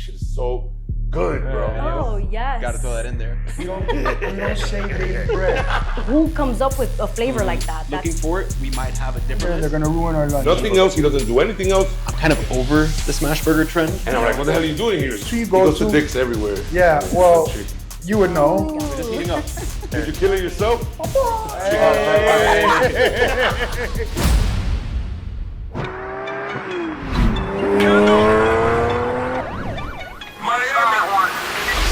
shit is so good, bro. Oh, yes. Got to throw that in there. We don't say baked bread. Who comes up with a flavor like that? Looking for it, we might have a different They're list. gonna ruin our lunch. Nothing else. He doesn't do anything else. I'm kind of over the smash burger trend. And I'm like, what the hell are you doing here? So you He go goes to to- dicks everywhere. Yeah, well, you would know. We're just heating up. Did you kill it yourself?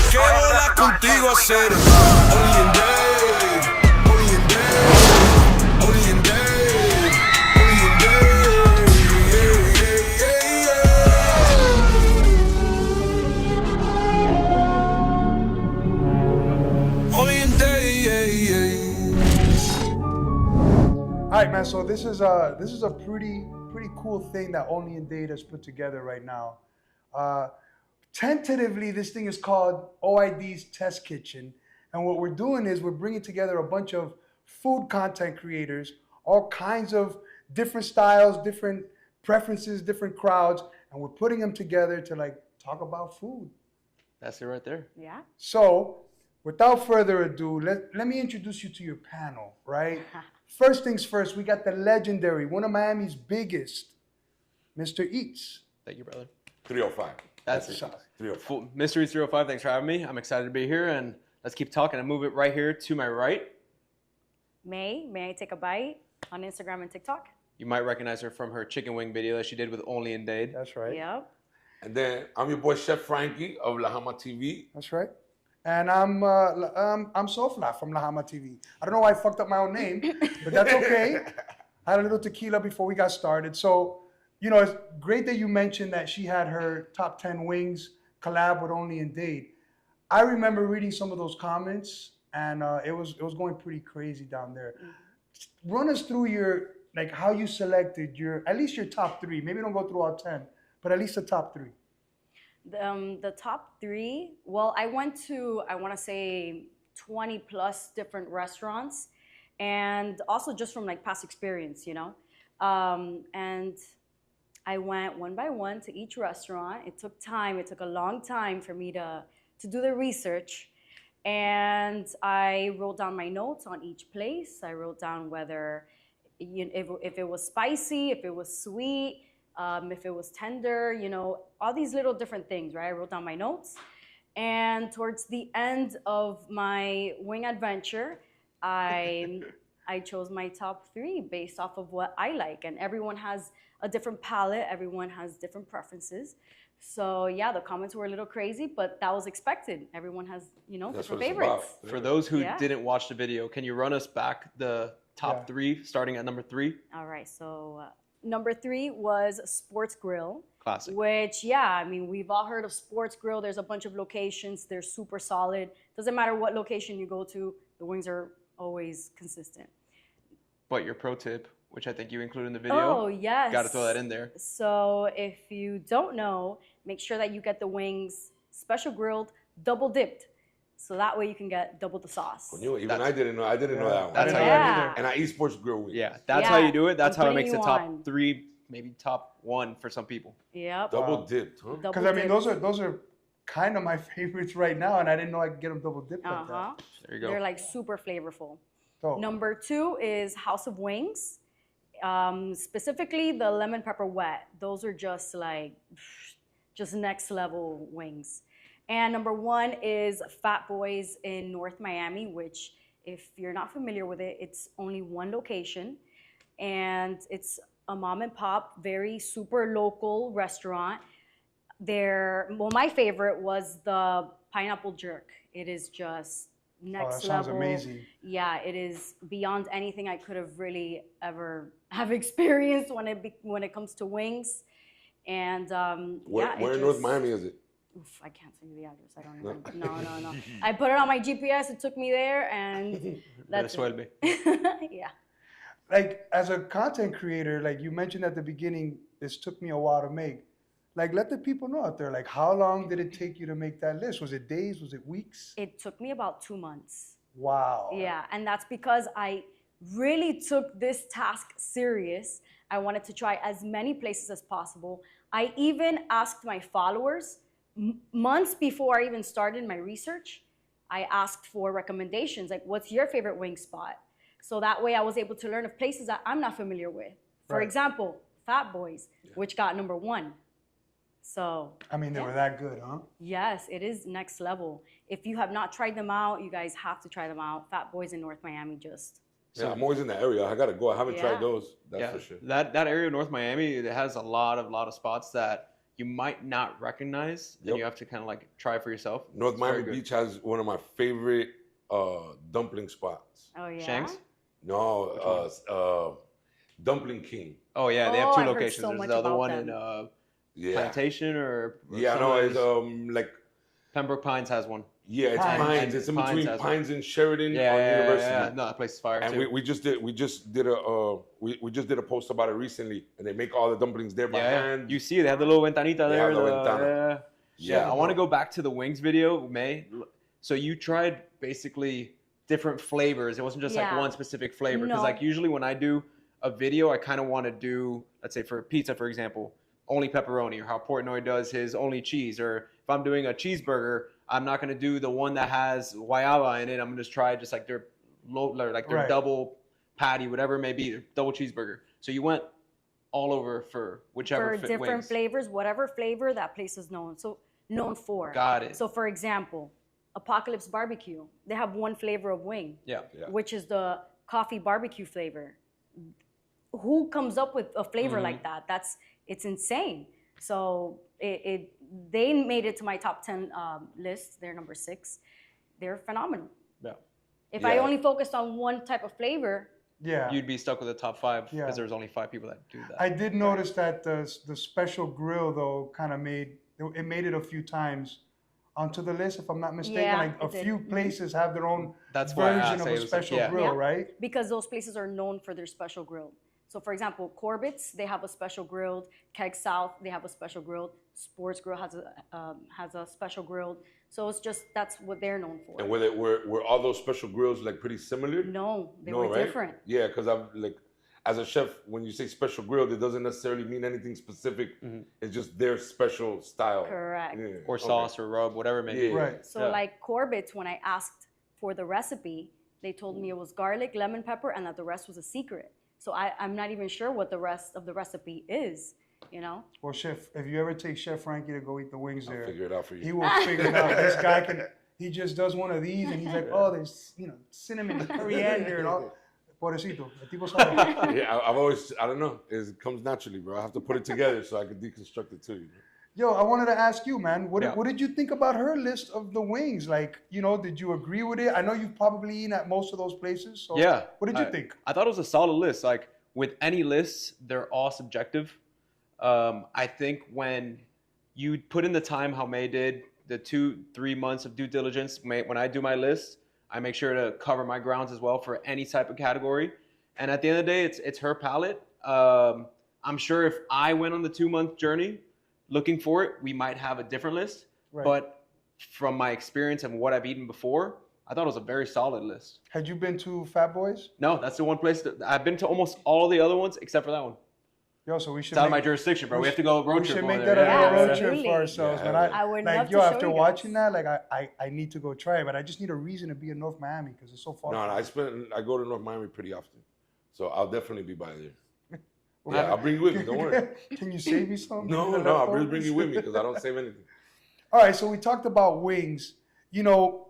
Que volar contigo hacer only in Dade, only in Dade, only in Dade, only in Dade, only in Dade. All right, man. So this is a pretty cool thing that Only in Dade has put together right now. Tentatively, this thing is called OID's Test Kitchen, and what we're doing is we're bringing together a bunch of food content creators, all kinds of different styles, different preferences, different crowds, and we're putting them together to like talk about food. That's it right there. Yeah. So, without further ado, let me introduce you to your panel, right? First things first, we got the legendary, one of Miami's biggest, Mr. Eats. Thank you, brother. 305. That's it. it. 305. Mystery 305, thanks for having me. I'm excited to be here, and let's keep talking and move it right here to my right. May I take a bite on Instagram and TikTok? You might recognize her from her chicken wing video that she did with Only in Dade. That's right. Yep. And then I'm your boy Chef Frankie of Hama TV. That's right. And I'm Sofla from Hama TV. I don't know why I fucked up my own name, but that's okay. I had a little tequila before we got started. So, you know, it's great that you mentioned that she had her top 10 wings collab with Only in Dade. I remember reading some of those comments, and it was going pretty crazy down there. Run us through how you selected at least your top 3. Maybe don't go through all 10, but at least the top 3. The top 3, well, I went to, I want to say 20 plus different restaurants, and also just from like past experience, you know. And I went one by one to each restaurant. It took time. It took a long time for me to do the research. And I wrote down my notes on each place. I wrote down whether, if it was spicy, if it was sweet, if it was tender, you know, all these little different things, right? I wrote down my notes. And towards the end of my wing adventure, I chose my top 3 based off of what I like. And everyone has a different palate. Everyone has different preferences. So yeah, the comments were a little crazy, but that was expected. Everyone has, you know, That's different what it's favorites. about. For those who Yeah. didn't watch the video, can you run us back the top 3, starting at number 3? All right, so number 3 was Sports Grill. Classic. Which, yeah, I mean, we've all heard of Sports Grill. There's a bunch of locations. They're super solid. Doesn't matter what location you go to, the wings are always consistent. But your pro tip, which I think you included in the video. Oh, yes. Got to throw that in there. So if you don't know, make sure that you get the wings special grilled, double dipped. So that way you can get double the sauce. Even I didn't know that one. That's how Yeah. And I eat sports grill wings. Yeah, that's Yeah, how you do it. That's I'm how it putting makes the you top on. 3, maybe top 1 for some people. Yep. Double dipped, huh? Double Because I mean, dipped. those are kind of my favorites right now, and I didn't know I could get them double dipped like Uh-huh. that. There you go. They're like super flavorful. So, Number 2 is House of Wings. Specifically the lemon pepper wet. Those are just like, just next level wings. And number 1 is Fat Boys in North Miami, which if you're not familiar with it, it's only one location. And it's a mom and pop, very super local restaurant. My favorite was the pineapple jerk. It is just next that sounds level. amazing. Yeah, it is beyond anything I could have really ever have experienced when it comes to wings. And Where in North Miami is it? Oof, I can't tell you the address. I don't remember. No. I put it on my GPS. It took me there, and that's Resuelve. yeah. Like, as a content creator, like you mentioned at the beginning, this took me a while to make. Like, let the people know out there, like, how long did it take you to make that list? Was it days? Was it weeks? It took me about 2 months. Wow. Yeah, and that's because I really took this task serious. I wanted to try as many places as possible. I even asked my followers, months before I even started my research, I asked for recommendations, like what's your favorite wing spot? So that way I was able to learn of places that I'm not familiar with. For Right. example, Fat Boys, which got #1. So I mean, they were that good, huh? yes, it is next level. If you have not tried them out, you guys have to try them out. Fat Boys in North Miami just. Yeah, I'm always in the area. I gotta go. I haven't Yeah. tried those. That's for sure. That area of North Miami, it has a lot of spots that you might not recognize, and Yep. you have to kind of like try for yourself. North It's very Miami good. Beach has one of my favorite dumpling spots. Oh yeah. Shanks? No, Dumpling King. Oh yeah, they have Oh, two I've heard locations. so There's much the other about one them. in Yeah. Plantation or Yeah, no, somewhere. it's like Pembroke Pines has one. yeah, it's Pines. Pines. It's in Pines between has Pines and Sheridan Yeah, on yeah, University. yeah. No, that place is fire And too. we just did a post about it recently, and they make all the dumplings there by yeah, hand. you see, they have the little ventanita They there. have the ventana. Yeah, I want to go back to the wings video, May. So you tried basically different flavors. It wasn't just like Yeah. one specific flavor. Because No. like usually when I do a video, I kind of want to do, let's say for pizza, for example, only pepperoni, or how Portnoy does his only cheese. Or if I'm doing a cheeseburger, I'm not going to do the one that has guayaba in it. I'm going to just try just like their Right. double patty, whatever it may be, their double cheeseburger. So you went all over for whichever For different wings. flavors, whatever flavor that place is known for. Got it. So for example, Apocalypse Barbecue, they have one flavor of wing, Yeah. Yeah. which is the coffee barbecue flavor. Who comes up with a flavor Mm-hmm. like that? It's insane. So they made it to my top 10 list. They're number 6. They're phenomenal. Yeah. If I Yeah. only focused on one type of flavor, Yeah. You'd be stuck with the top 5 because Yeah. there's only 5 people that do that. I did notice that the special grill though kind of made it a few times onto the list, if I'm not mistaken. Yeah, Like a it did. few places have their own That's why I version asked, of it a was like- special yeah. grill, Yeah. right? because those places are known for their special grill. So for example, Corbett's, they have a special grilled. Keg South, they have a special grilled. Sports Grill has a special grilled. So it's just, that's what they're known for. And were all those special grills like pretty similar? No, they No, were right? different. Yeah, because I'm like, as a chef, when you say special grilled, it doesn't necessarily mean anything specific. It's just their special style. Correct. Yeah, Or okay. sauce or rub, whatever it may be. Yeah. Right. So Yeah. like Corbett's, when I asked for the recipe, they told me it was garlic, lemon pepper, and that the rest was a secret. So I'm not even sure what the rest of the recipe is, you know? Well, Chef, if you ever take Chef Frankie to go eat the wings I'll there, figure it out for you. he will figure it out. This guy he just does one of these and he's like, oh, there's, cinnamon, coriander, and all. Pobrecito, el tipo sabe. Yeah, I've always, I don't know, it comes naturally, bro. I have to put it together so I can deconstruct it too. You know? Yo, I wanted to ask you, man, what Yeah. did you think about her list of the wings? Like, did you agree with it? I know you've probably eaten at most of those places. So Yeah. what did you think? I thought it was a solid list. Like with any lists, they're all subjective. I think when you put in the time how May did, the 2-3 months of due diligence, when I do my list, I make sure to cover my grounds as well for any type of category. And at the end of the day, it's her palate. I'm sure if I went on the 2-month journey looking for it, we might have a different list. Right. But from my experience and what I've eaten before, I thought it was a very solid list. Had you been to Fat Boys? No, that's the one place that I've been to almost all the other ones except for that one. Yo, so we should It's out of my jurisdiction, bro. We have to go road we trip should over make there. that a Yeah, little road absolutely. trip for ourselves, Yeah, man. I would like, love yo, to show after you watching guys. that, like, I need to go try it, but I just need a reason to be in North Miami because it's so far. No, I go to North Miami pretty often. So I'll definitely be by there. Yeah, I'll bring you with me, don't worry. Can you save me some? No, Give me the I'll leftovers? bring you with me because I don't save anything. All right, so we talked about wings.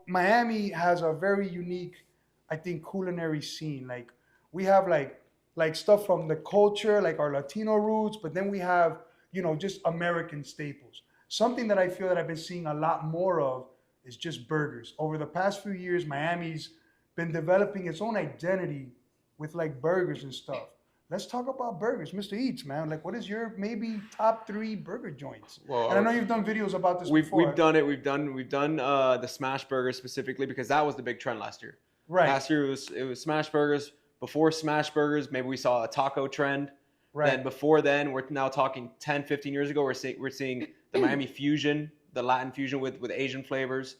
Miami has a very unique, I think, culinary scene. Like, we have like stuff from the culture, like our Latino roots, but then we have, just American staples. Something that I feel that I've been seeing a lot more of is just burgers. Over the past few years, Miami's been developing its own identity with like burgers and stuff. Let's talk about burgers. Mr. Eats, man. Like, what is your maybe top 3 burger joints? Well, And I know you've done videos about this We've before. done it. We've done the smash burgers specifically because that was the big trend last year. Right. Last year it was smash burgers. Before smash burgers, maybe we saw a taco trend. Right. Then before then, we're now talking 10, 15 years ago, we're seeing the Miami fusion, the Latin fusion with Asian flavors.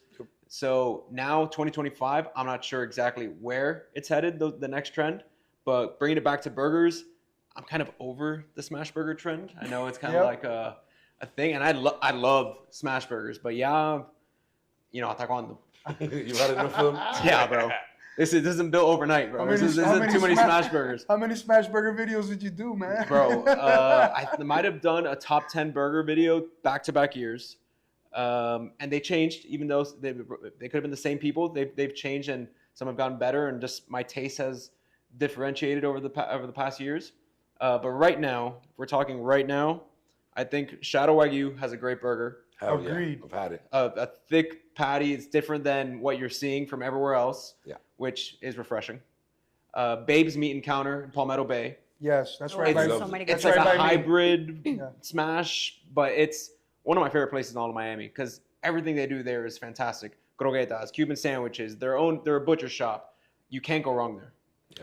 So now 2025, I'm not sure exactly where it's headed, the next trend, but bringing it back to burgers, I'm kind of over the smash burger trend. I know it's kind of Yep. like a thing, and I love smash burgers, but yeah, you know, atacando. You've had enough of them? Yeah, bro. This isn't built overnight, bro. This isn't too many smash burgers. How many smash burger videos did you do, man? Bro, I might have done a top 10 burger video back-to-back years. And they changed, even though they could have been the same people. They've changed, and some have gotten better, and just my taste has differentiated over the past years. But right now, if we're talking right now, I think Shaddow Wagyu has a great burger. Hell Agreed. Yeah, I've had it. A thick patty. It's different than what you're seeing from everywhere else, Yeah. which is refreshing. Babe's Meat Encounter in Palmetto Bay. Yes, that's Oh, right. there's by- so many good It's like right a by me. hybrid Yeah. smash, but it's one of my favorite places in all of Miami because everything they do there is fantastic. Croquetas, Cuban sandwiches, they're a butcher shop. You can't go wrong there.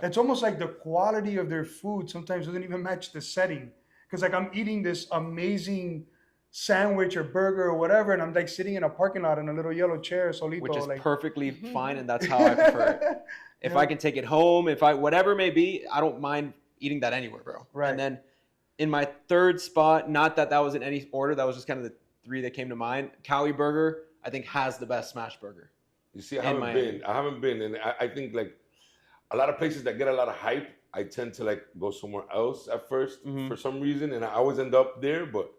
It's almost like the quality of their food sometimes doesn't even match the setting. Because like I'm eating this amazing sandwich or burger or whatever, and I'm like sitting in a parking lot in a little yellow chair, solito. Which is like, perfectly fine, and that's how I prefer it. If I can take it home, whatever it may be, I don't mind eating that anywhere, bro. Right. And then in my third spot, not that was in any order, that was just kind of the three that came to mind. Cowie Burger, I think, has the best smash burger. You see, I haven't been, and I think like a lot of places that get a lot of hype, I tend to like go somewhere else at 1st for some reason, and I always end up there. But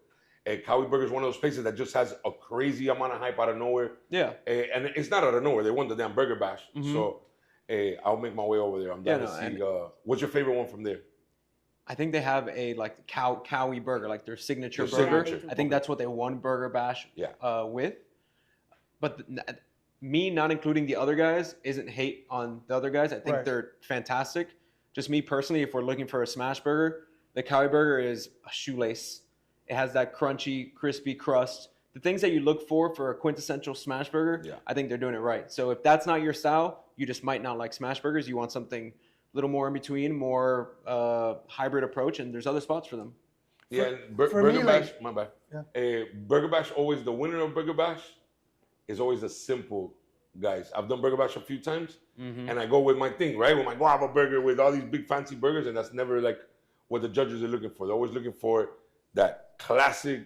Cowie Burger is one of those places that just has a crazy amount of hype out of nowhere. Yeah. And it's not out of nowhere. They won the damn Burger Bash, so I'll make my way over there. I'm down to see. What's your favorite one from there? I think they have a like Cowie Burger, like their signature Their burger. signature. I think that's what they won Burger Bash with. But me not including the other guys isn't hate on the other guys. I think they're fantastic. Just me personally, if we're looking for a smash burger, the Cowie Burger is a shoelace. It has that crunchy, crispy crust. The things that you look for a quintessential smash burger, I think they're doing it right. So if that's not your style, you just might not like smash burgers. You want something a little more in between, more hybrid approach, and there's other spots for them. Yeah, and Burger me, Bash, like- my bad. Yeah. Burger Bash, always the winner of Burger Bash is always the simple guys. I've done Burger Bash a few times, and I go with my thing, right? With my guava burger, with all these big fancy burgers, and that's never like what the judges are looking for. They're always looking for that classic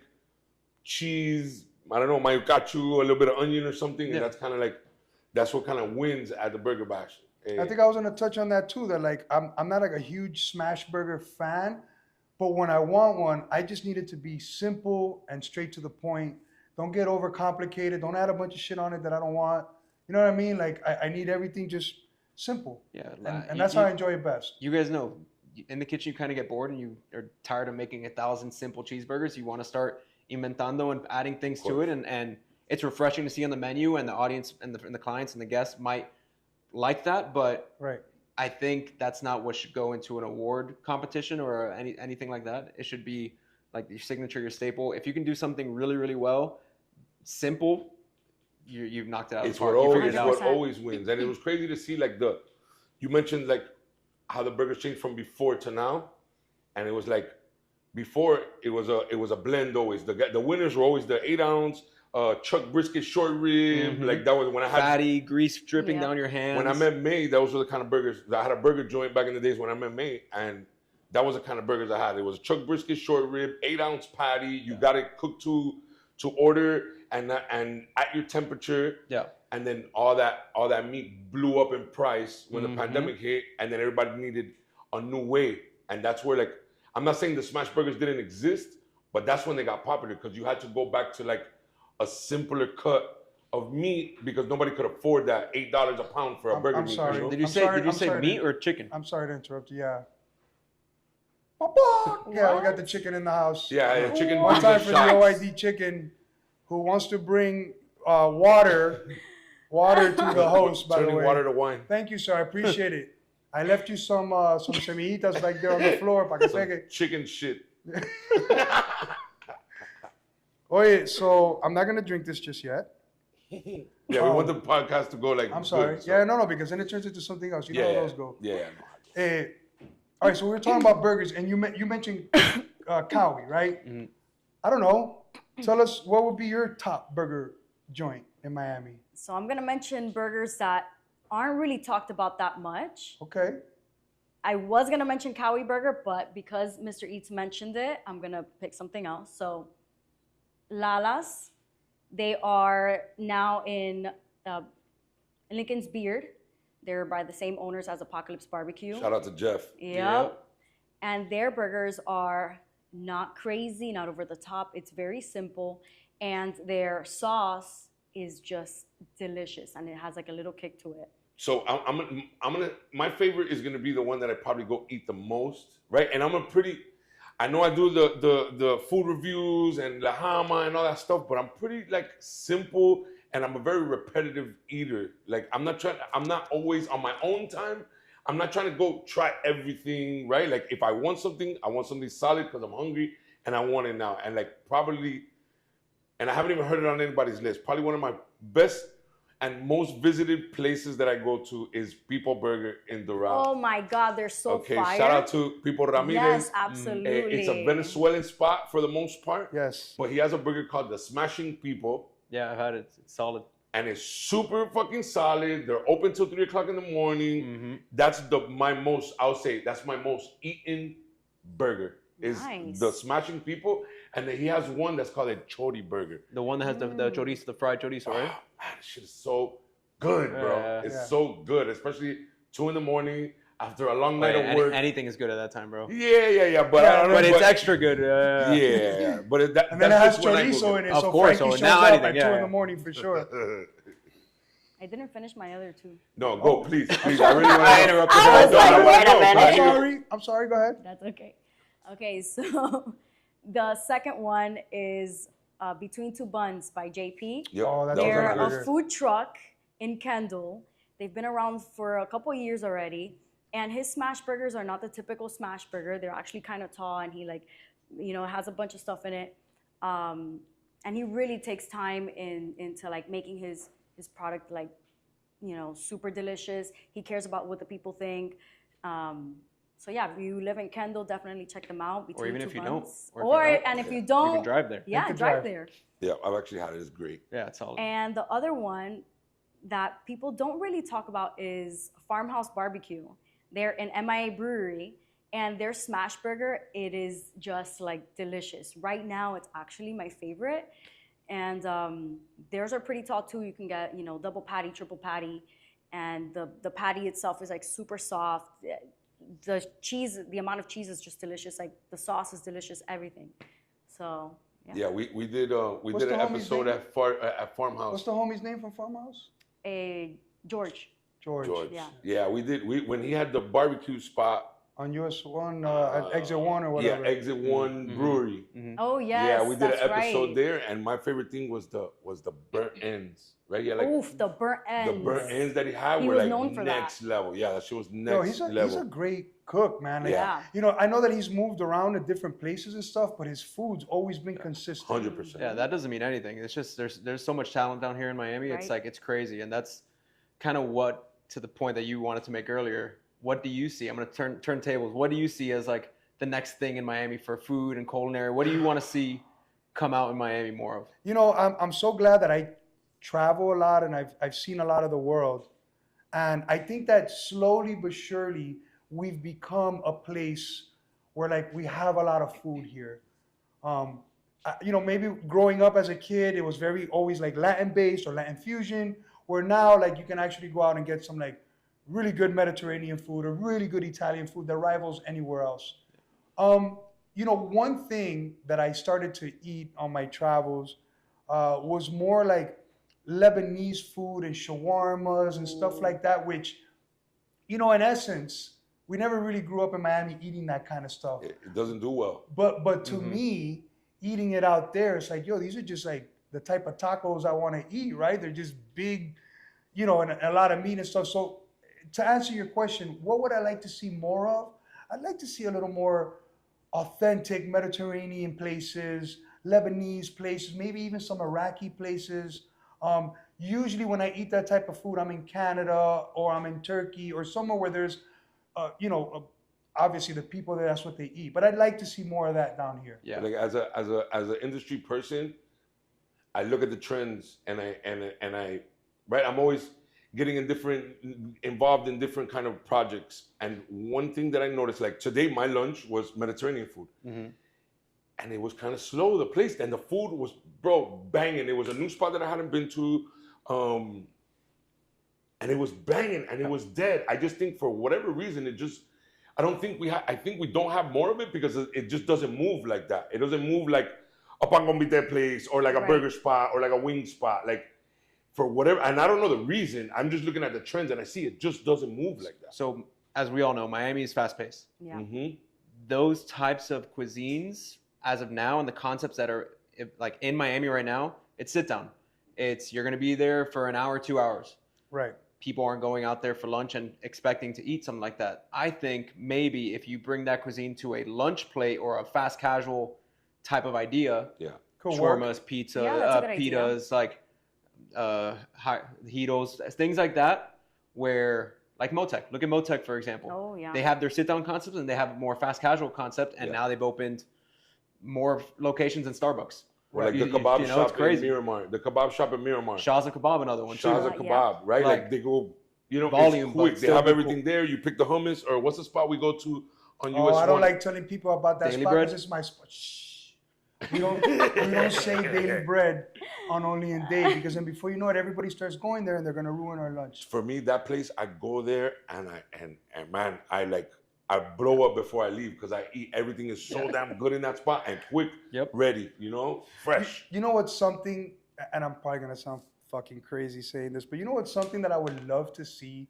cheese, I don't know, mayucachu, a little bit of onion or something, and that's kind of like, that's what kind of wins at the Burger Bash. I think I was gonna touch on that too. That like I'm not like a huge smash burger fan, but when I want one, I just need it to be simple and straight to the point. Don't get overcomplicated. Don't add a bunch of shit on it that I don't want. You know what I mean? Like I need everything just simple. Yeah, And that's how I enjoy it best. You guys know, in the kitchen you kind of get bored and you are tired of making 1,000 simple cheeseburgers. You want to start inventando and adding things to it, and it's refreshing to see on the menu, and the audience and the clients and the guests might like that, but I think that's not what should go into an award competition or anything like that. It should be like your signature, your staple. If you can do something really, really well, simple, you've knocked it out of the park. It's what always wins. And it was crazy to see like you mentioned like how the burgers changed from before to now, and it was like before it was a blend always. The winners were always the 8-ounce chuck brisket short rib. Like that was when I had fatty grease dripping down your hands. When I met May, those were the kind of burgers. I had a burger joint back in the days when I met May, and that was the kind of burgers I had. It was chuck brisket short rib, 8-ounce patty. You got it cooked to order and at your temperature. Yeah. And then all that meat blew up in price when the pandemic hit, and then everybody needed a new way. And that's where, like, I'm not saying the smash burgers didn't exist, but that's when they got popular, because you had to go back to like a simpler cut of meat because nobody could afford that $8 a pound for a burger. I'm meat, sorry. you know? Did you say meat or chicken? I'm sorry to interrupt you. Yeah. Papa! Yeah, we got the chicken in the house. Yeah, chicken. One brings time us for the shots. OID chicken, who wants to bring water to the host, by the Turning way. water to wine. Thank you, sir. I appreciate it. I left you some semillitas back there on the floor. Pa que seque. Chicken shit. Oye, so I'm not going to drink this just yet. Yeah, we want the podcast to go like. I'm sorry. good, so- Yeah, no, because then it turns into something else. You know how those go. Yeah, I know. All right, so we were talking about burgers, and you mentioned Cowie, right? I don't know. Tell us, what would be your top burger joint in Miami? So I'm gonna mention burgers that aren't really talked about that much. Okay. I was gonna mention Cowie Burger, but because Mr. Eats mentioned it, I'm gonna pick something else. So Lala's. They are now in Lincoln's Beard. They're by the same owners as Apocalypse Barbecue. Shout out to Jeff. Yep. And their burgers are not crazy, not over the top. It's very simple. And their sauce is just delicious. And it has like a little kick to it. So I'm gonna my favorite is gonna be the one that I probably go eat the most, right? And I know I do the food reviews and the Hama and all that stuff, but I'm pretty like simple, and I'm a very repetitive eater. Like I'm not always on my own time. I'm not trying to go try everything, right? Like if I want something solid because I'm hungry and I want it now. And like probably, and I haven't even heard it on anybody's list, probably one of my best and most visited places that I go to is People Burger in Doral. Oh my God, they're so fire. Shout out to People Ramirez. Yes, absolutely. It's a Venezuelan spot for the most part. Yes. But he has a burger called the Smashing People. Yeah, I've had it. It's solid. And it's super fucking solid. They're open till 3 o'clock in the morning. Mm-hmm. That's my most eaten burger is Nice. the Smashing People. And then he has one that's called a Chori burger. The one that has the chorizo, the fried chorizo, right? Man, that shit is so good, bro. Yeah. It's so good, especially 2 in the morning after a long night of work. Anything is good at that time, bro. Yeah. But I don't know. But it's extra good. Yeah. But And then it has that's just when I go chorizo get in it, Of so course, Frankie so shows now up anything, at 2 yeah. in the morning for sure. I didn't finish my other two. No, go, please. I really want I to interrupted I her. was like, wait a minute. I'm sorry, go ahead. That's okay. Okay, so the second one is Between Two Buns by JP. Oh, that's They're a good a burger. food truck in Kendall. They've been around for a couple years already. And his smash burgers are not the typical smash burger. They're actually kind of tall, and he has a bunch of stuff in it. And he really takes time into like making his product like, super delicious. He cares about what the people think. So yeah, if you live in Kendall, definitely check them out. Or even Between if Two you don't. Buns. And if you don't, you can drive there. Yeah, can drive drive. there. Yeah, I've actually had it. It's great. Yeah, it's solid. And the other one that people don't really talk about is Farmhouse Barbecue. They're an MIA brewery, and their smash burger, it is just like delicious. Right now, it's actually my favorite. And theirs are pretty tall too. You can get, double patty, triple patty, and the patty itself is like super soft. The cheese, the amount of cheese is just delicious. Like the sauce is delicious, everything. So Yeah, we did an the homie's episode name? at Farmhouse. What's the homie's name from Farmhouse? George. George. Yeah. We did. When he had the barbecue spot. On US 1, at Exit 1 or whatever. Yeah, Exit 1 Brewery. Oh yes, Yeah, we did an that's episode right. there, and my favorite thing was the burnt ends, right? Yeah, like Oof, the burnt ends. the burnt ends that he had He were was like known for that. next level. Yeah, that shit was Yo, next he's a level. great cook, man. Like, Yeah. I know that he's moved around to different places and stuff, but his food's always been consistent. 100%. Yeah, that doesn't mean anything. It's just there's so much talent down here in Miami. It's Right. like it's crazy, and that's kind of what, to the point that you wanted to make earlier. What do you see? I'm gonna turn tables. What do you see as like the next thing in Miami for food and culinary? What do you want to see come out in Miami more of? I'm so glad that I travel a lot and I've seen a lot of the world, and I think that slowly but surely we've become a place where like we have a lot of food here. Maybe growing up as a kid, it was very always like Latin based or Latin fusion. Where now like you can actually go out and get some like really good Mediterranean food or really good Italian food that rivals anywhere else. One thing that I started to eat on my travels was more like Lebanese food and shawarmas and stuff like that, which, in essence, we never really grew up in Miami eating that kind of stuff. It doesn't do well. But to me, eating it out there, it's like, these are just like the type of tacos I want to eat, right? They're just big, and a lot of meat and stuff. So to answer your question, what would I like to see more of? I'd like to see a little more authentic Mediterranean places, Lebanese places, maybe even some Iraqi places. Usually when I eat that type of food, I'm in Canada or I'm in Turkey or somewhere where there's, obviously the people there, that's what they eat. But I'd like to see more of that down here. Yeah. Like as an industry person, I look at the trends and I right. I'm always getting involved in different kind of projects. And one thing that I noticed, like today, my lunch was Mediterranean food. Mm-hmm. and it was kind of slow, the place, and the food was, bro, banging. It was a new spot that I hadn't been to, and it was banging, and it was dead. I just think for whatever reason, I don't think I think we don't have more of it because it just doesn't move like that. It doesn't move like a pan con vite place or like a burger spot or like a wing spot. Like for whatever, and I don't know the reason. I'm just looking at the trends and I see it just doesn't move like that. So as we all know, Miami is fast paced. Yeah. Mm-hmm. Those types of cuisines, as of now, and the concepts that are like in Miami right now, it's sit down. You're gonna be there for an hour, 2 hours. Right. People aren't going out there for lunch and expecting to eat something like that. I think maybe if you bring that cuisine to a lunch plate or a fast casual type of idea, Could work. shawarmas, pizza, Yeah, that's a good idea. pitas, like Hitos, things like that, where like Motec. Look at Motec, for example. Oh, yeah. They have their sit-down concepts and they have a more fast casual concept, and now they've opened more locations than Starbucks. Or like You- the you- kebab you know, shop it's crazy. in Miramar. The kebab shop in Miramar. Shah's a Kebab, another one too. Shah's a Yeah. kebab, right? Like, Like they go, you know, volume, it's but quick. They still have be everything cool. there. You pick the hummus, or what's the spot we go to on US Oh, I don't 1? like telling people about that Daily spot Bread? because it's my spot. Shh. We don't say Daily Bread on Only in Dade because then before you know it, everybody starts going there and they're gonna ruin our lunch. For me, that place, I go there and man, I blow up before I leave because I eat everything is so damn good in that spot and quick, ready, you know, fresh. You know what's something, and I'm probably gonna sound fucking crazy saying this, but you know what's something that I would love to see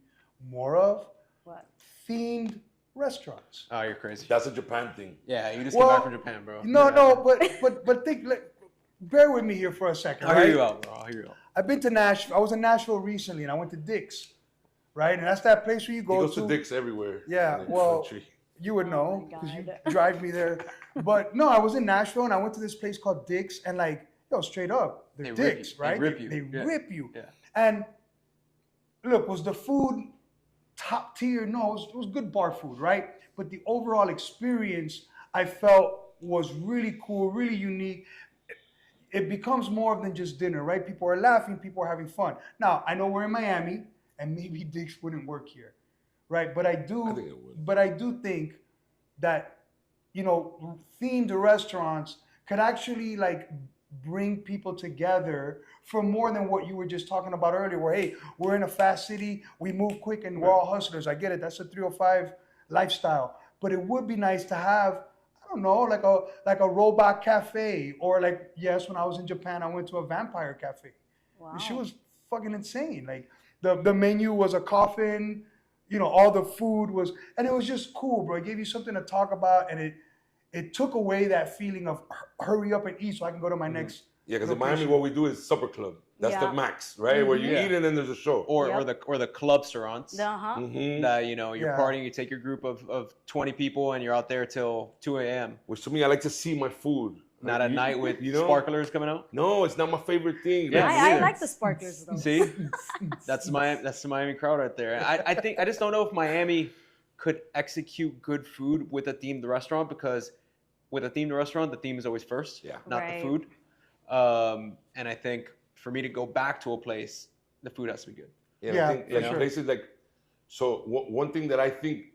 more of? What? Themed restaurants. Oh, you're crazy. That's a Japan thing. Yeah, you just Well, came back from Japan, bro. No, but think, like, bear with me here for a second. I'll hear right? you out, bro. I'll hear you out. I've been to Nashville. I was in Nashville recently, and I went to Dick's, right? And that's that place where you He go goes to Dick's everywhere. Yeah, in the well, country. you would Oh know my because you God. drive me there. But no, I was in Nashville, and I went to this place called Dick's, and like, yo, straight up, they're They rip Dick's, you. They right? rip you. They Yeah. rip you. Yeah. And look, was the food top tier? No, it was good bar food, right? But the overall experience I felt was really cool, really unique. It becomes more than just dinner, right? People are laughing, people are having fun. Now, I know we're in Miami, and maybe Dick's wouldn't work here, right? But I think it would. But I do think that, you know, themed restaurants could actually like bring people together for more than what you were just talking about earlier, where, hey, we're in a fast city, we move quick, and we're all hustlers. I get it. That's a 305 lifestyle. But it would be nice to have, I don't know, like a robot cafe, or like, yes, when I was in Japan, I went to a vampire cafe. Wow. The shit was fucking insane. Like the menu was a coffin, you know, all the food was, and it was just cool, bro. It gave you something to talk about, and it took away that feeling of hurry up and eat so I can go to my next. Yeah, because in location. Miami, what we do is supper club. That's Yeah. the max, right? Where you Yeah. eat and then there's a show. Or Yep. the club restaurants. Uh-huh. Mhm. That, you know, you're Yeah. partying, you take your group of 20 people and you're out there till 2 a.m. Which to me, I like to see my food. Not Like, at night with you know? sparklers coming out. No, it's not my favorite thing. Yeah, Like, me I neither. like the sparklers though. See? That's the Miami crowd right there. I think I just don't know if Miami could execute good food with a themed restaurant, because with a themed restaurant, the theme is always first, Yeah. not Right. the food. And I think for me to go back to a place, the food has to be good. Yeah, I think, for like sure. places like, so one thing that I think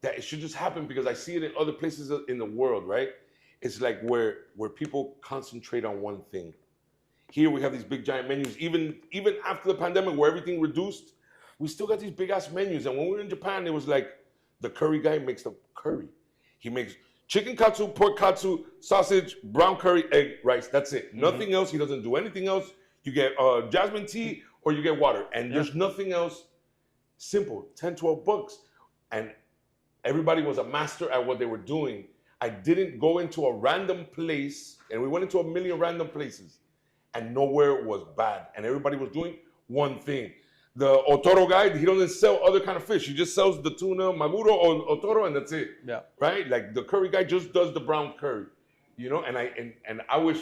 that it should just happen, because I see it in other places in the world, right? It's like where people concentrate on one thing. Here we have these big giant menus. Even after the pandemic, where everything reduced, we still got these big ass menus. And when we were in Japan, it was like the curry guy makes the curry. He makes chicken katsu, pork katsu, sausage, brown curry, egg, rice. That's it. Nothing else. He doesn't do anything else. You get jasmine tea or you get water. And there's nothing else. Simple, 10, 12 bucks. And everybody was a master at what they were doing. I didn't go into a random place, and we went into a million random places, and nowhere was bad. And everybody was doing one thing. The otoro guy, he doesn't sell other kind of fish. He just sells the tuna, maguro, or otoro, and that's it. Yeah. Right? Like the curry guy just does the brown curry, you know. And I wish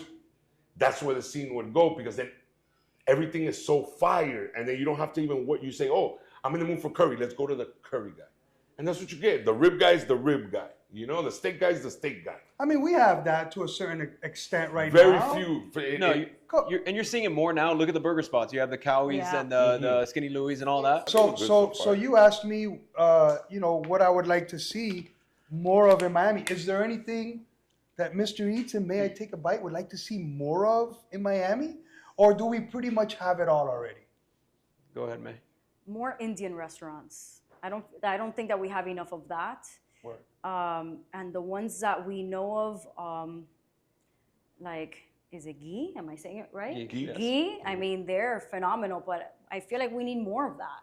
that's where the scene would go, because then everything is so fire, and then you don't have to even what you say. Oh, I'm in the mood for curry. Let's go to the curry guy, and that's what you get. The rib guy is the rib guy. You know, the steak guy is the steak guy. I mean, we have that to a certain extent right Very now. few. No, you're seeing it more now. Look at the burger spots. You have the Cowies Yeah. and the Skinny Louie's and all that. So you asked me, you know, what I would like to see more of in Miami. Is there anything that Mr. Eats and May I Take a Bite would like to see more of in Miami? Or do we pretty much have it all already? Go ahead, May. More Indian restaurants. I don't think that we have enough of that. Word. And the ones that we know of, like, is it ghee? Am I saying it right? Ghee, yes. Ghee. I mean, they're phenomenal, but I feel like we need more of that.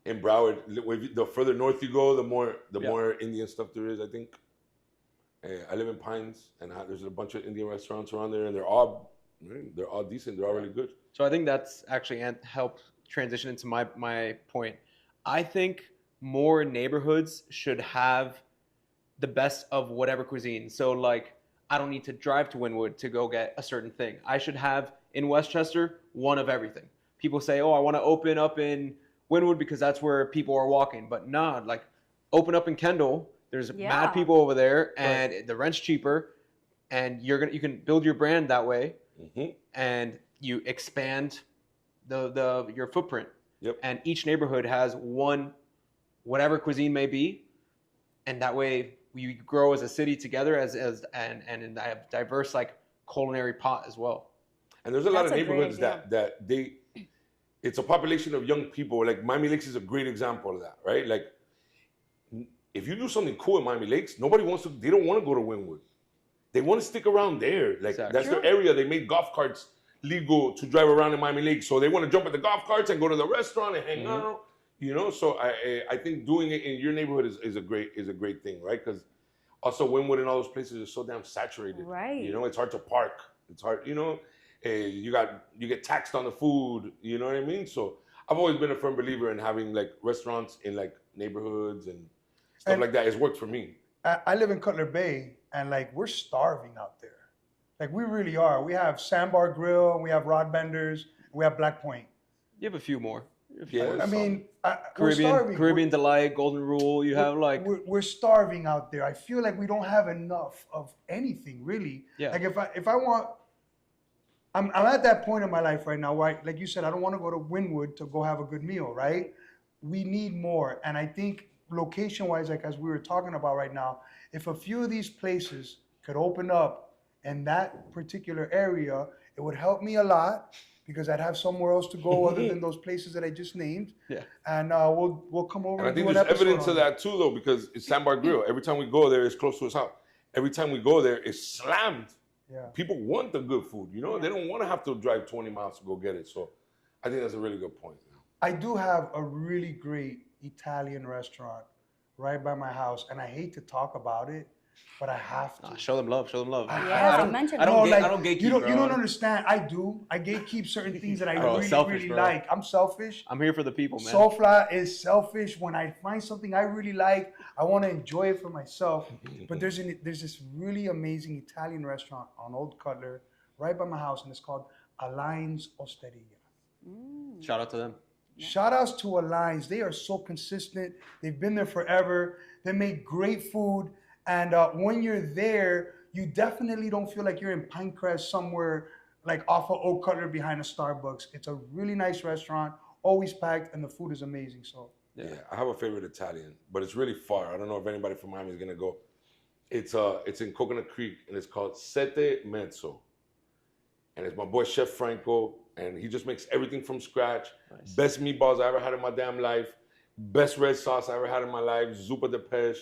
In Broward, the further north you go, the more Indian stuff there is. I think. I live in Pines, and there's a bunch of Indian restaurants around there, and they're all decent. They're all really good. So I think that's actually helped transition into my point. I think more neighborhoods should have the best of whatever cuisine. So like, I don't need to drive to Wynwood to go get a certain thing. I should have in Westchester one of everything. People say, oh, I want to open up in Wynwood because that's where people are walking. But nah, like open up in Kendall. There's mad people over there, and the rent's cheaper, and you can build your brand that way, and you expand your footprint. Yep. And each neighborhood has one, whatever cuisine may be, and that way we grow as a city together and a diverse like culinary pot as well. And there's a lot of That's a great neighborhoods idea. that it's a population of young people. Like Miami Lakes is a great example of that, right? Like if you do something cool in Miami Lakes, they don't want to go to Wynwood. They want to stick around there. Like that's their area. They made golf carts legal to drive around in Miami Lakes. So they want to jump at the golf carts and go to the restaurant and hang out. So I think doing it in your neighborhood is a great thing, right? Because also Wynwood and all those places are so damn saturated. Right. It's hard to park. It's hard, you get taxed on the food, you know what I mean? So I've always been a firm believer in having like restaurants in like neighborhoods and stuff like that. It's worked for me. I live in Cutler Bay, and like we're starving out there. Like we really are. We have Sandbar Grill, we have Rod Benders, we have Black Point. You have a few more. Yeah, I mean, we're starving. Caribbean Delight, Golden Rule. You have like we're starving out there. I feel like we don't have enough of anything really. Yeah. Like if I want, I'm at that point in my life right now where, like you said, I don't want to go to Wynwood to go have a good meal, right? We need more, and I think location-wise, like as we were talking about right now, if a few of these places could open up in that particular area, it would help me a lot because I'd have somewhere else to go other than those places that I just named. Yeah. And we'll come over. And I think there's evidence of that too, though, because it's Sandbar Grill. Every time we go there, it's close to his house. Every time we go there, it's slammed. Yeah. People want the good food, They don't want to have to drive 20 miles to go get it. So I think that's a really good point. I do have a really great Italian restaurant right by my house, and I hate to talk about it, but I have to. show them love. Yeah, I don't mention I don't it. gatekeep. You bro. don't understand. I do. I gatekeep certain things that I Bro, really, selfish, really bro. like. I'm selfish. I'm here for the people, man. Soulfly is selfish. When I find something I really like, I want to enjoy it for myself. But there's this really amazing Italian restaurant on Old Cutler, right by my house, and it's called Aline's Osteria. Shout out to them. Shout outs to Alliance. They are so consistent. They've been there forever. They make great food. And when you're there, you definitely don't feel like you're in Pinecrest somewhere like off of Oak Cutler behind a Starbucks. It's a really nice restaurant, always packed, and the food is amazing. So Yeah, I have a favorite Italian, but it's really far. I don't know if anybody from Miami is gonna go. It's in Coconut Creek, and it's called Sette Mezzo. And it's my boy Chef Franco, and he just makes everything from scratch. Nice. Best meatballs I ever had in my damn life. Best red sauce I ever had in my life. Zuppa de Peche,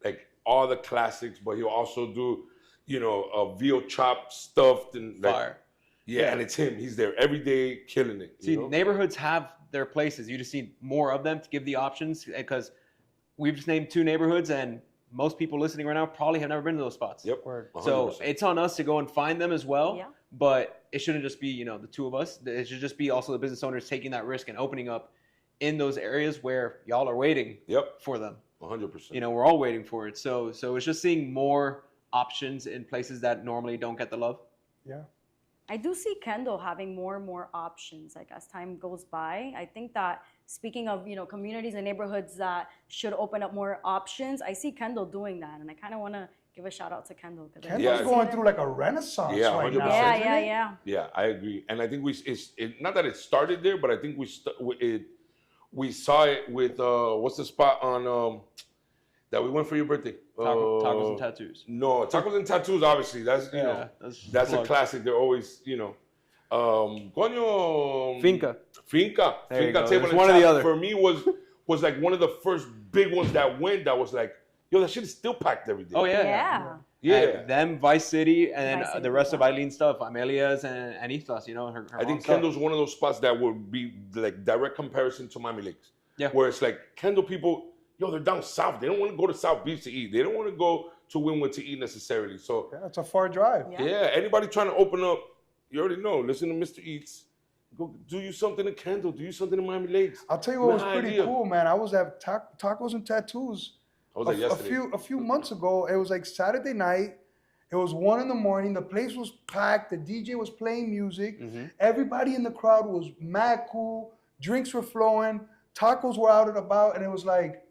like all the classics. But he'll also do, veal chop stuffed and like, Fire. Yeah, and it's him. He's there every day, killing it. See, neighborhoods have their places. You just need more of them to give the options, because we've just named 2 neighborhoods, and most people listening right now probably have never been to those spots. Yep. So 100%. it's on us to go and find them as well. Yeah. But it shouldn't just be, the 2 of us. It should just be also the business owners taking that risk and opening up in those areas where y'all are waiting Yep. for them. 100%. We're all waiting for it. So it's just seeing more options in places that normally don't get the love. yeah. I do see Kendall having more and more options, like as time goes by. I think that speaking of, communities and neighborhoods that should open up more options, I see Kendall doing that, and I kind of want to give a shout out to Kendall. Kendall's going through like a renaissance Yeah, right 100%. now. Yeah, isn't yeah, it? yeah. Yeah, I agree, and I think not that it started there, but I think we saw it with what's the spot on that we went for your birthday? Tacos and tattoos. No, tacos and tattoos. Obviously, that's you know, that's a classic. They're always coño. Finca. Finca table. It's one or the other. For me was like one of the first big ones that went. That was like, yo, that shit is still packed every day. Oh yeah. Yeah. And them, Vice City, and Vice City, the rest of Eileen's stuff, Amelia's and Ethos, her I think stuff. Kendall's one of those spots that would be like direct comparison to Miami Lakes. Yeah. Where it's like Kendall people, yo, they're down south. They don't want to go to South Beach to eat. They don't want to go to Wynwood to eat necessarily. So Yeah, it's a far drive. yeah, anybody trying to open up, you already know. Listen to Mr. Eats. Go do you something in Kendall. Do you something in Miami Lakes. I'll tell you what was Good pretty idea. cool, man. I was at Tacos and Tattoos I was like yesterday. a few months ago. It was like Saturday night. It was 1 a.m. The place was packed. The DJ was playing music. Everybody in the crowd was mad cool. Drinks were flowing. Tacos were out and about. And it was like,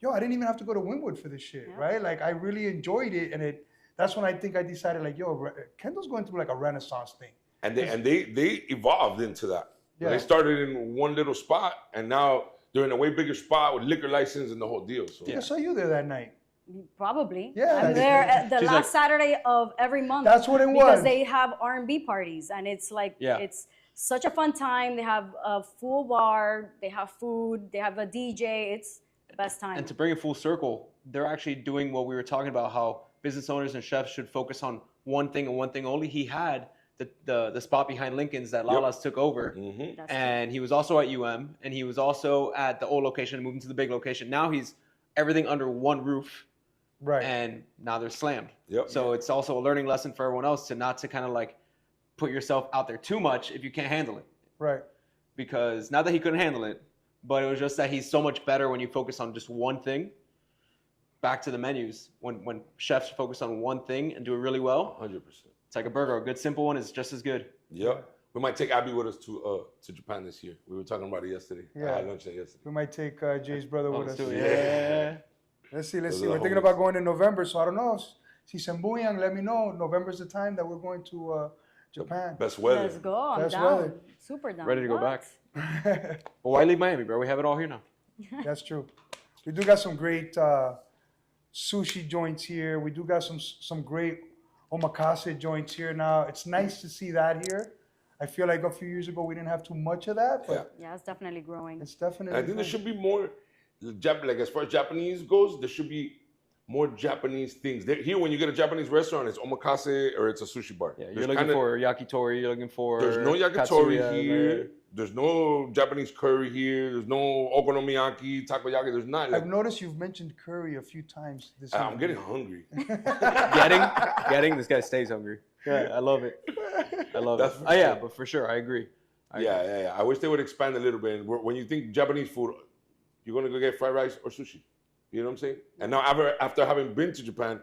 yo, I didn't even have to go to Wynwood for this shit, right? Like, I really enjoyed it. And that's when I think I decided, like, yo, Kendall's going through like a renaissance thing. And they evolved into that. Yeah. They started in one little spot, and now they're in a way bigger spot with liquor license and the whole deal. So I saw you there that night. Probably. Yeah. I'm there at the She's last like- Saturday of every month. That's what it Because was. they have R&B parties, and it's like, it's such a fun time. They have a full bar, they have food, they have a DJ. It's the best time. And to bring it full circle, they're actually doing what we were talking about, how business owners and chefs should focus on one thing and one thing only. He had the spot behind Lincoln's that Lala's took over. That's And he was also at UM, and he was also at the old location, moving to the big location. Now he's everything under one roof. Right. And now they're slammed. Yep. So it's also a learning lesson for everyone else to not to kind of like put yourself out there too much if you can't handle it. Right. Because not that he couldn't handle it, but it was just that he's so much better when you focus on just one thing. Back to the menus, when chefs focus on one thing and do it really well, 100%. it's like a burger. A good simple one is just as good. Yep. We might take Abby with us to Japan this year. We were talking about it yesterday. Yeah. I had lunch there yesterday. We might take Jay's brother with us. Let's do it. Yeah. Let's see. Those are We're the thinking homies. about going in November, so I don't know. Si se embullan, let me know. November's the time that we're going to Japan. Best weather. Let's go. I'm Best down. weather. Super down. Ready to go What? back. Well, why leave Miami, bro? We have it all here now. That's true. We do got some great sushi joints here. We do got some great omakase joints here now. It's nice to see that here. I feel like a few years ago we didn't have too much of that, but Yeah, it's definitely growing. it's definitely. I think there fun. should be more, like as far as Japanese goes, there should be more Japanese things. Here, when you get a Japanese restaurant, it's omakase or it's a sushi bar. Yeah, you're There's looking kinda- for yakitori. You're looking for. There's no yakitori katsuya, here. right? There's no Japanese curry here. There's no okonomiyaki, takoyaki. There's not. I've noticed you've mentioned curry a few times this I'm evening. getting hungry. Getting this guy stays hungry. Yeah, I love it. I love That's it. for Oh yeah, sure. but for sure, I agree. Yeah. I wish they would expand a little bit. And when you think Japanese food, you're gonna go get fried rice or sushi. You know what I'm saying? And now after having been to Japan,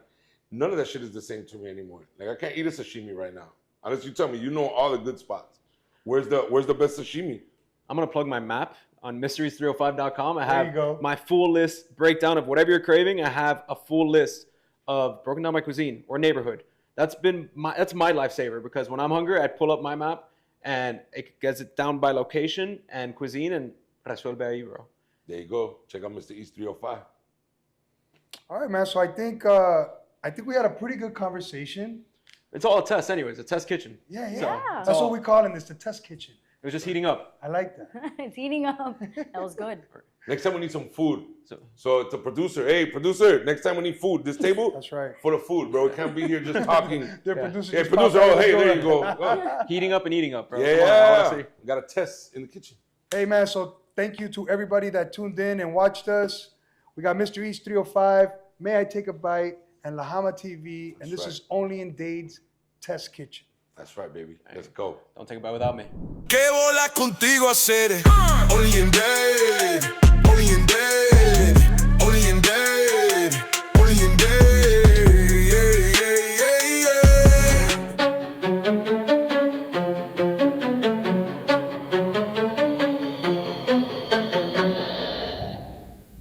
none of that shit is the same to me anymore. Like I can't eat a sashimi right now unless you tell me you know all the good spots. Where's the best sashimi? I'm gonna plug my map on mysteries305.com. I There you have go. my full list breakdown of whatever you're craving. I have a full list of broken down by cuisine or neighborhood. That's my lifesaver because when I'm hungry, I pull up my map and it gets it down by location and cuisine and resuelve ahí, bro. There you go. Check out Mr. East 305. All right, man. So I think we had a pretty good conversation. It's all a test, anyways. A test kitchen. Yeah. Yeah. That's what we call it. It's the test kitchen. It was just heating up. I like that. It's heating up. That was good. Next time we need some food. So- So it's a producer. Hey, producer, next time we need food. This table That's right. for the food, bro. We can't be here just talking. Their Yeah. producer. Hey, just producer. popped Oh, out hey, the there you door. go. Oh, Heating up and eating up, bro. Come on, yeah. honestly. Got a test in the kitchen. Hey, man. So thank you to everybody that tuned in and watched us. We got Mr. East 305. May I Take a Bite? And La Hama TV. And this right. is only in Dade's test kitchen. That's right, baby. Let's go. Don't take a bite without me. ¿Qué bolas contigo hacer? Only in Dade.